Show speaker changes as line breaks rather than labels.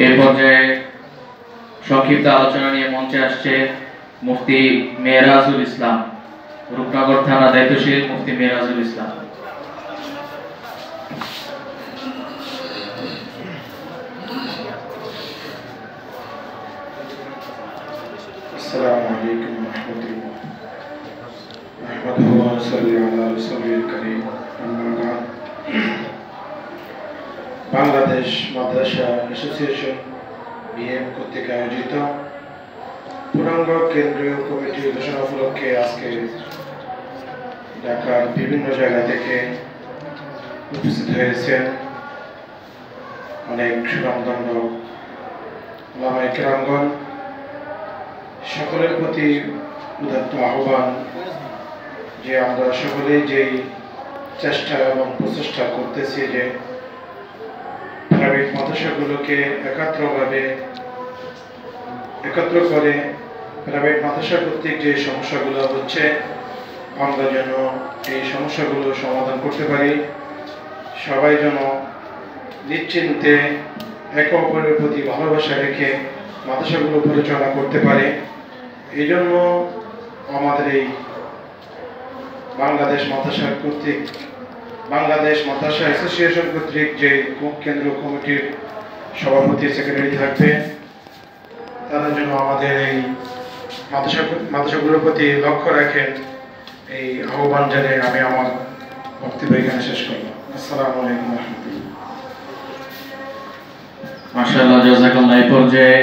এই পর্যায়ে সংক্ষিপ্ত আলোচনা নিয়ে মঞ্চে আসছে মুফতি মেহরাজুল ইসলাম, রূপনগর থানা দায়িত্বশীল মুফতি মেহরাজুল ইসলাম।
আসসালামু আলাইকুম ওয়া রাহমাতুল্লাহ। আহমাদুহু ওয়া নুসাল্লি আলা রাসূলিল কারীম। আম্মা বা'দ। বাংলাদেশ মাদ্রাসা অ্যাসোসিয়েশন বিএম কর্তৃক আয়োজিত পূর্ণাঙ্গ কেন্দ্রীয় কমিটির ঘোষণা উপলক্ষে আজকে ঢাকার বিভিন্ন জায়গা থেকে উপস্থিত হয়েছেন অনেক সুনামধন্য ওলামায়ে কেরামগণ। সকলের প্রতি উদাত্ত আহ্বান যে আমরা সকলেই যেই চেষ্টা এবং প্রচেষ্টা করতেছি যে প্রাইভেট মাদ্রাসাগুলোকে একত্র করে প্রাইভেট মাদ্রাসা কর্তৃক যে সমস্যাগুলো হচ্ছে আমরা যেন এই সমস্যাগুলো সমাধান করতে পারি, সবাই যেন নিশ্চিন্তে একে অপরের প্রতি ভালোবাসা রেখে মাদ্রাসাগুলো পরিচালনা করতে পারে। এই জন্য আমাদের এই বাংলাদেশ মাদ্রাসা অ্যাসোসিয়েশন কর্তৃক যে কেন্দ্রীয় কমিটির সভাপতি সেক্রেটারি থাকবে তারা যেন আমাদের এই মাদ্রাসাগুলোর প্রতি লক্ষ্য রাখেন, এই আহ্বান জানিয়ে আমি আমার বক্তব্য এখানে শেষ করলাম। আসসালামু আলাইকুম ওয়া রাহমাতুল্লাহ।
মাশাআল্লাহ, জাযাকাল্লাহ। এই পর্যায়ে